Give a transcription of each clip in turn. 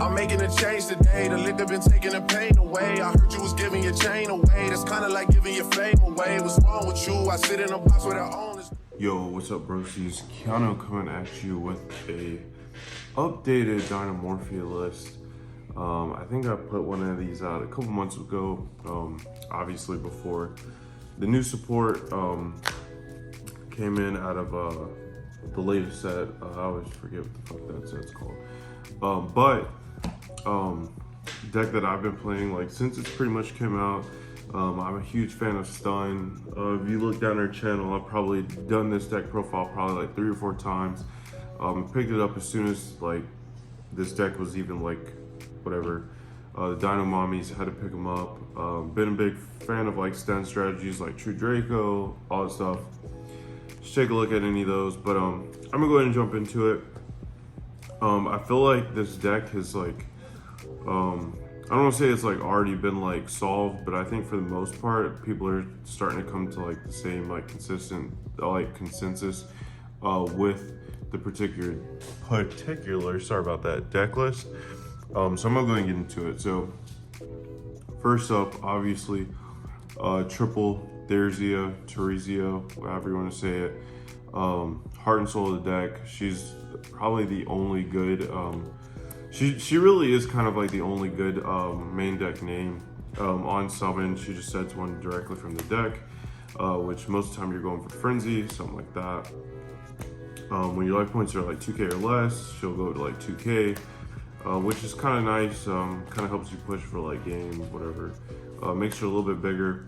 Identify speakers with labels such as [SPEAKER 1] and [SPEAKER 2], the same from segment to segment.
[SPEAKER 1] I'm making a change today. The liquor been taking the pain away. I heard you was giving your chain away. That's kinda like giving your fame away. What's wrong with you? I sit in a box where the owners.
[SPEAKER 2] Yo, what's up, broskiis? Keanu coming at you with a updated Dinomorphia list. I think I put one of these out a couple months ago, obviously before the new support came in out of the latest set. I always forget what the fuck that set's called. Deck that I've been playing like since it's pretty much came out. I'm a huge fan of Stun. If you look down our channel, I've probably done this deck profile probably like 3 or 4 times. Picked it up as soon as like this deck was even like whatever. The Dino Mommies had to pick them up. Been a big fan of like stun strategies like True Draco, all that stuff. Just take a look at any of those. But I'm gonna go ahead and jump into it. I feel like this deck has like I don't want to say it's like already been like solved, but I think for the most part people are starting to come to like the same like consistent like consensus with the particular sorry about that deck list. So I'm gonna go and get into it. So first up, obviously triple Therzia, Terizia, however you want to say it. Heart and soul of the deck. She's probably the only good she really is kind of like the only good main deck name. On summon, she just sets one directly from the deck, which most of the time you're going for Frenzy, something like that. When your life points are like 2k or less, she'll go to like 2k, which is kind of nice. Kind of helps you push for like games, whatever. Makes her a little bit bigger.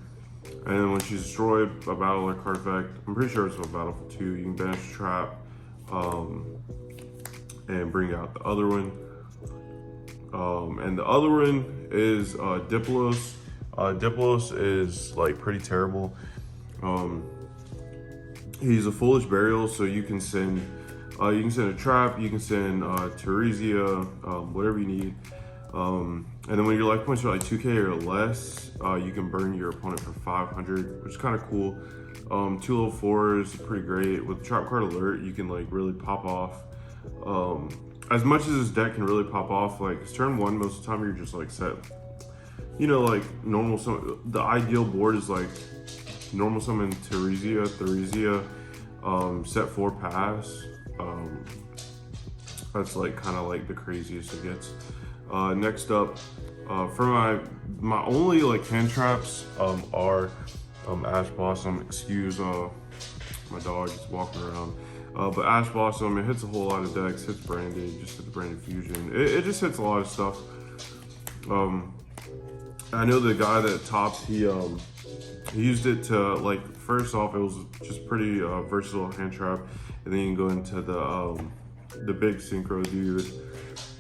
[SPEAKER 2] And then when she's destroyed a battle or card effect, I'm pretty sure it's a battle for 2, you can banish a trap and bring out the other one. And the other one is Diplos. Diplos is like pretty terrible. He's a foolish burial, so you can send a trap, you can send Terizia, whatever you need. And then when your life points are like 2k or less, you can burn your opponent for 500, which is kind of cool. 2 level 4s, pretty great. With trap card alert, you can like really pop off. As much as this deck can really pop off, like it's turn 1, most of the time you're just like set, you know, like normal summon. The ideal board is like normal summon Therzia, set 4 pass. That's like kind of like the craziest it gets. Next up, for my only like hand traps are Ash Blossom. Excuse my dog just walking around. But Ash Blossom, it hits a whole lot of decks. Hits Branded, just hit the Branded Fusion. It just hits a lot of stuff. I know the guy that topped, he used it to like, first off, it was just pretty versatile hand trap, and then you can go into the big synchro dude,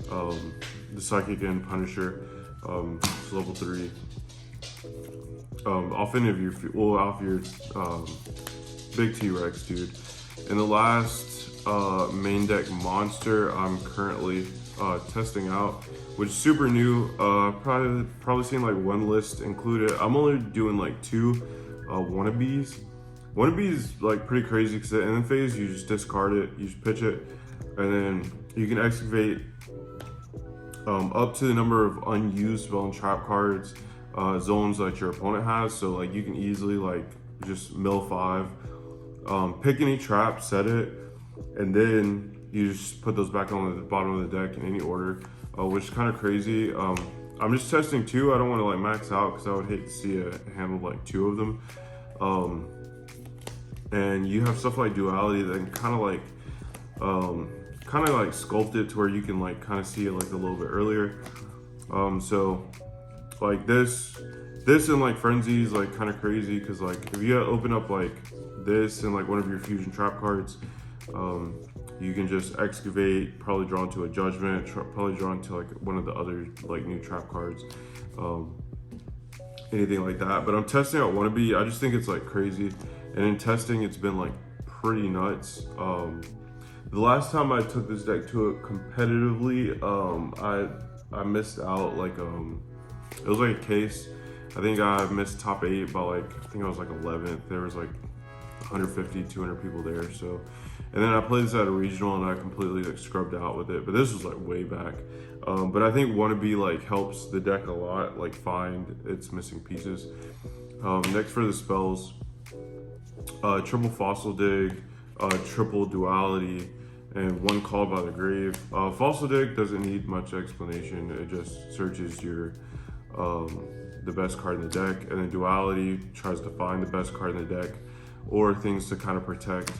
[SPEAKER 2] the Psychic and Punisher. It's level 3. Off any of your, well, off your big T-Rex dude. And the last main deck monster I'm currently testing out, which is super new. Probably seen like 1 list included. I'm only doing like 2 wannabes. Wannabes like pretty crazy because at the end phase you just discard it, you just pitch it, and then you can excavate up to the number of unused spell and trap cards, zones that your opponent has. So like you can easily like just mill 5. Pick any trap, set it, and then you just put those back on the bottom of the deck in any order, which is kind of crazy. I'm just testing 2. I don't want to like max out because I would hate to see a hand with like 2 of them. And you have stuff like Duality that can kind of like sculpt it to where you can like kind of see it like a little bit earlier. So like this and like Frenzy is like kind of crazy because like if you open up like this and like one of your fusion trap cards, you can just excavate, probably draw into a judgment, probably draw into like one of the other like new trap cards, anything like that. But I'm testing out Wannabe. I just think it's like crazy, and in testing it's been like pretty nuts. The last time I took this deck to it competitively, I missed out like it was like a case. I think I missed top 8 by like, I think I was like 11th. There was like 150, 200 people there. So And then I played this at a regional and I completely like scrubbed out with it. But this was like way back. But I think Wannabe like helps the deck a lot, like find its missing pieces. Next for the spells, triple Fossil Dig, triple Duality, and one Called by the Grave. Fossil Dig doesn't need much explanation. It just searches your the best card in the deck, and then Duality tries to find the best card in the deck or things to kind of protect.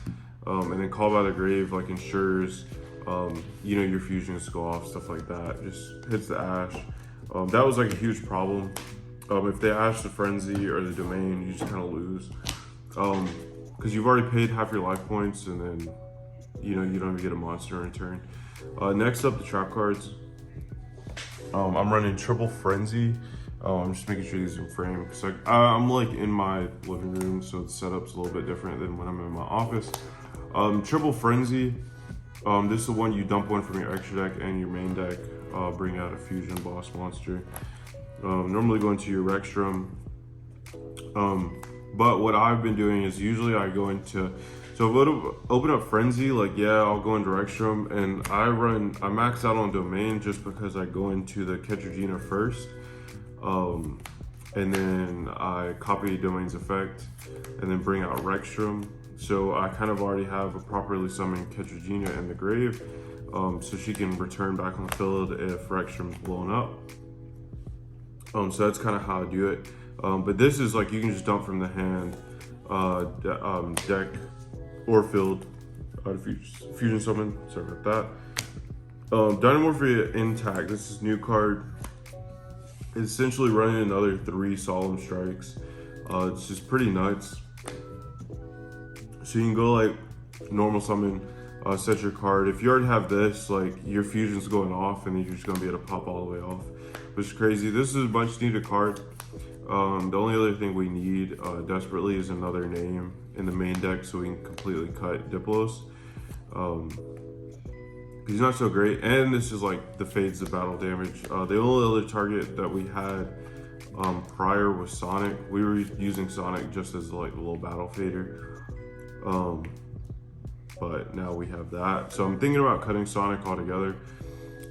[SPEAKER 2] And then Call by the Grave like ensures you know, your fusions go off, stuff like that. Just hits the Ash. That was like a huge problem. If they Ash the Frenzy or the Domain, you just kind of lose. Because you've already paid half your life points, and then you know you don't even get a monster in return. Next up, the trap cards. I'm running triple Frenzy. I'm just making sure these are in frame because I'm like in my living room, so the setup's a little bit different than when I'm in my office. Triple Frenzy. This is the one you dump one from your extra deck and your main deck. Bring out a fusion boss monster. Normally go into your Rexstrom. But what I've been doing is usually I go into, so if I open up Frenzy, like yeah, I'll go into Rexstrom and I max out on Domain just because I go into the Ketragina first. And then I copy Domain's effect and then bring out Rexstrom. So I kind of already have a properly summoned Ketragina in the grave, so she can return back on the field if Rexstrom's blown up. So that's kind of how I do it. But this is like you can just dump from the hand, deck, or field to fusion summon. Sorry about that. Dinomorphia Intact. This is new card. It's essentially running another 3 Solemn Strikes. It's just pretty nuts. So you can go like normal summon, set your card. If you already have this, like your fusion's going off and then you're just gonna be able to pop all the way off, which is crazy. This is a much needed card. The only other thing we need desperately is another name in the main deck so we can completely cut Diplos. He's not so great, and this is like the fades the battle damage. The only other target that we had prior was Sonic. We were using Sonic just as like a little battle fader. But now we have that. So I'm thinking about cutting Sonic altogether.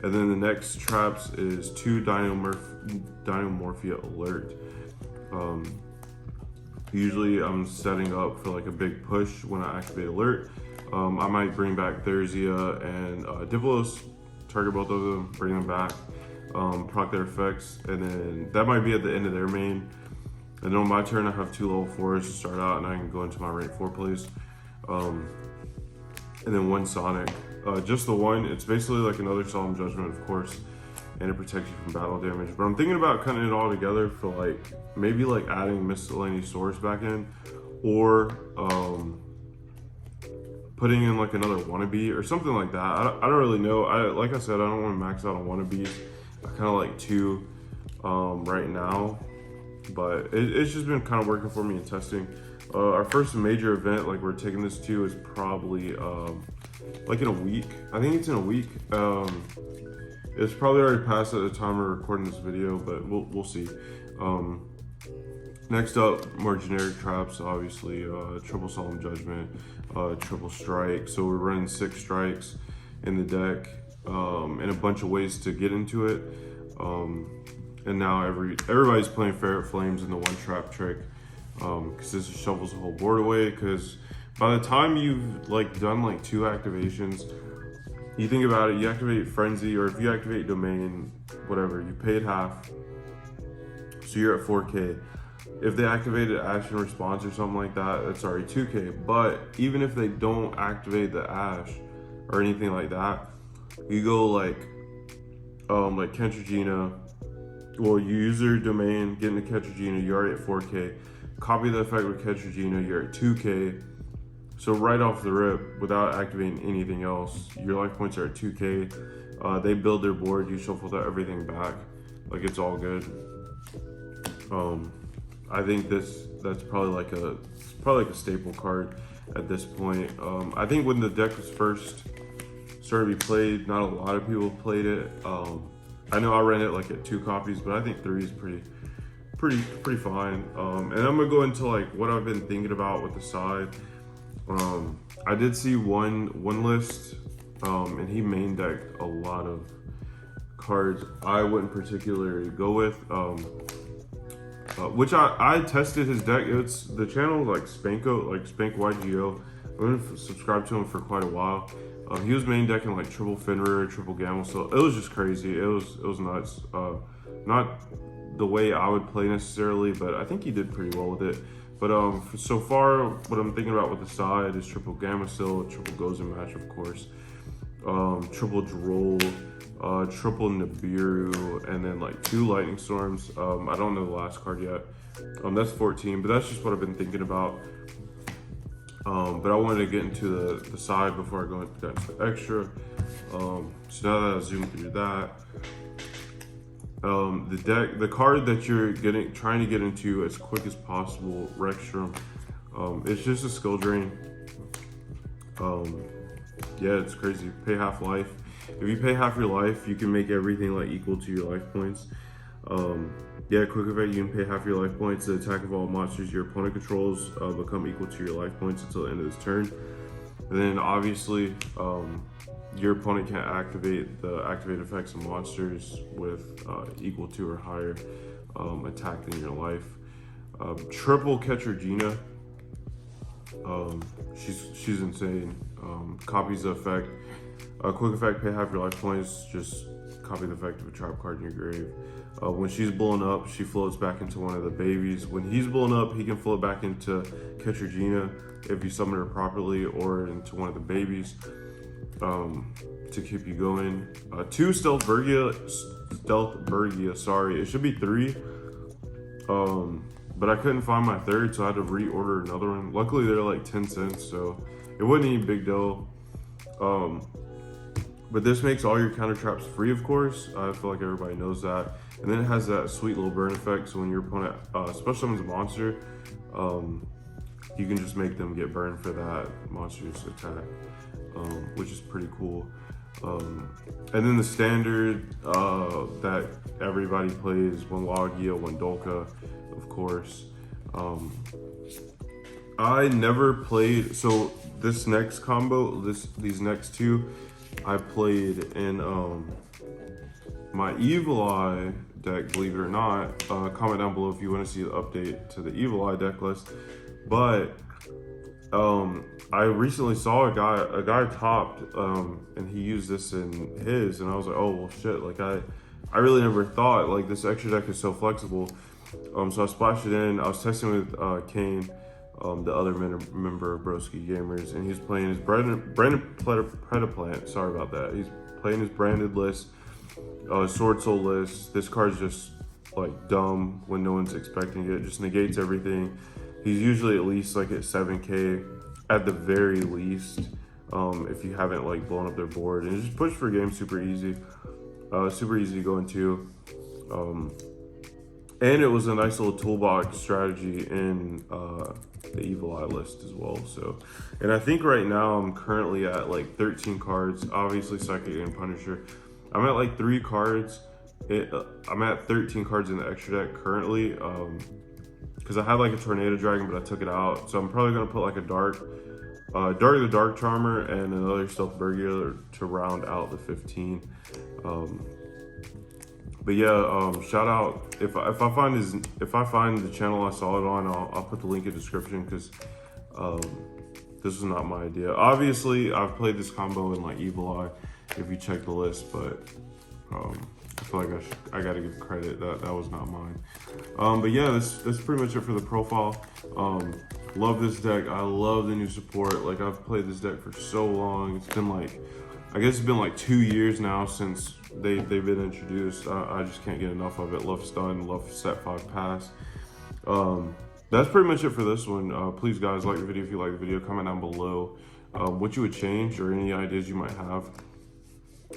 [SPEAKER 2] And then the next traps is 2 Dinomorphia Alert. Usually I'm setting up for like a big push when I activate Alert. I might bring back Therzia and Diplos, target both of them, bring them back, proc their effects, and then that might be at the end of their main. And then on my turn, I have 2 level 4s to start out, and I can go into my rank 4 plays. And then 1 Sonic. Just the one, it's basically like another Solemn Judgment, of course, and it protects you from battle damage. But I'm thinking about cutting it all together for like, maybe like adding Miscellaneous Source back in, or putting in like another Wannabe or something like that. I don't really know. Like I said, I don't want to max out on Wannabes. I kind of like 2 right now. But it's just been kind of working for me in testing. Our first major event, like we're taking this to, is probably like in a week. I think it's in a week. It's probably already passed at the time we're recording this video, but we'll see. Next up, more generic traps, obviously. Triple Solemn Judgment, triple Strike. So we're running 6 strikes in the deck, and a bunch of ways to get into it. And now everybody's playing Ferret Flames in the 1 trap trick, because this just shovels the whole board away. Because by the time you've like done like 2 activations, you think about it, you activate Frenzy, or if you activate Domain, whatever, you paid half, so you're at 4K. If they activated Ash in response or something like that, it's already 2K. But even if they don't activate the Ash or anything like that, you go like Ketragina. Well, you use their Domain, get into Ketragina, you're already at 4K. Copy the effect with Ketragina, you're at 2K. So right off the rip, without activating anything else, your life points are at 2K. They build their board, you shuffle everything back. Like, it's all good. I think that's probably like a staple card at this point. I think when the deck was first started to be played, not a lot of people played it. I know I ran it like at 2 copies, but I think 3 is pretty fine. And I'm gonna go into like what I've been thinking about with the side. I did see one list, and he main decked a lot of cards I wouldn't particularly go with. Which I tested his deck. It's the channel like Spanko, like Spank Yugioh. I've been subscribed to him for quite a while. He was main decking like triple Fenrir, triple Gamma, so it was just crazy. It was nuts. Not the way I would play necessarily, but I think he did pretty well with it. But so far, what I'm thinking about with the side is triple Gamma still, triple Goes and Match, of course, triple Droll, triple Nibiru, and then like 2 Lightning Storms. I don't know the last card yet. That's 14, but that's just what I've been thinking about. But I wanted to get into the side before I go into the extra. So now that I zoom through that, the card that you're trying to get into as quick as possible, Rexstrom. It's just a skill drain. Yeah, it's crazy. Pay half life. If you pay half your life, you can make everything like equal to your life points. Yeah, quick effect, you can pay half your life points. The attack of all monsters your opponent controls become equal to your life points until the end of this turn. And then obviously, your opponent can't activate the activated effects of monsters with equal to or higher attack than your life. Triple Catcher Gina. She's insane. Copies the effect. Quick effect, pay half your life points. Just copy the effect of a trap card in your grave. When she's blown up, she floats back into one of the babies. When he's blown up, he can float back into Catcher Gina if you summon her properly, or into one of the babies to keep you going. 2 Stealth Bergia, sorry. It should be 3. But I couldn't find my 3rd, so I had to reorder another one. Luckily, they're like 10 cents, so it wasn't any big deal. But this makes all your counter traps free, of course. I feel like everybody knows that. And then it has that sweet little burn effect, so when your opponent special summons a monster, you can just make them get burned for that monster's attack, which is pretty cool. And then the standard that everybody plays, 1 Logia, 1 Dolka, of course. I never played, so this next combo, these next 2, I played in my Evil Eye deck, believe it or not. Comment down below if you want to see the update to the Evil Eye deck list. But I recently saw a guy topped, and he used this in his, and I was like, oh well, shit. Like I really never thought like this extra deck is so flexible. So I splashed it in. I was testing with Kane, the other member of Broskiis Gamers, and he's playing his branded Predaplant. Sorry about that. He's playing his branded list, Sword Soul list. This card's just like dumb when no one's expecting it. Just negates everything. He's usually at least like at 7K at the very least, if you haven't like blown up their board. And just push for game, super easy to go into. And it was a nice little toolbox strategy in the Evil Eye list as well. So, and I think right now I'm currently at like 13 cards. Obviously, Psychic and Punisher. I'm at like 3 cards. I'm at 13 cards in the extra deck currently. Because I had like a Tornado Dragon, but I took it out. So I'm probably gonna put like a Dark the Dark Charmer and another Stealth Burglar to round out the 15. But yeah, shout out if I find the channel I saw it on, I'll put the link in the description, because this was not my idea. Obviously, I've played this combo in like Evil Eye, if you check the list, but I feel like I gotta give credit that was not mine. But yeah, that's pretty much it for the profile. Love this deck. I love the new support. Like, I've played this deck for so long. It's been like, I guess it's been like 2 years now since they've been introduced. I just can't get enough of it. Love stun, love set 5 pass. That's pretty much it for this one. Please guys, like the video if you like the video. Comment down below what you would change or any ideas you might have.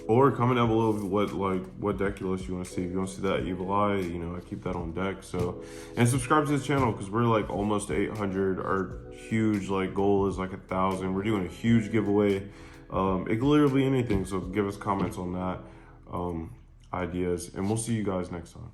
[SPEAKER 2] Or comment down below what deck list you want to see. If you want to see that Evil Eye, you know, I keep that on deck. So, and subscribe to this channel, because we're like almost 800. Our huge like goal is like 1,000. We're doing a huge giveaway. It could literally be anything. So give us comments on that, ideas, and we'll see you guys next time.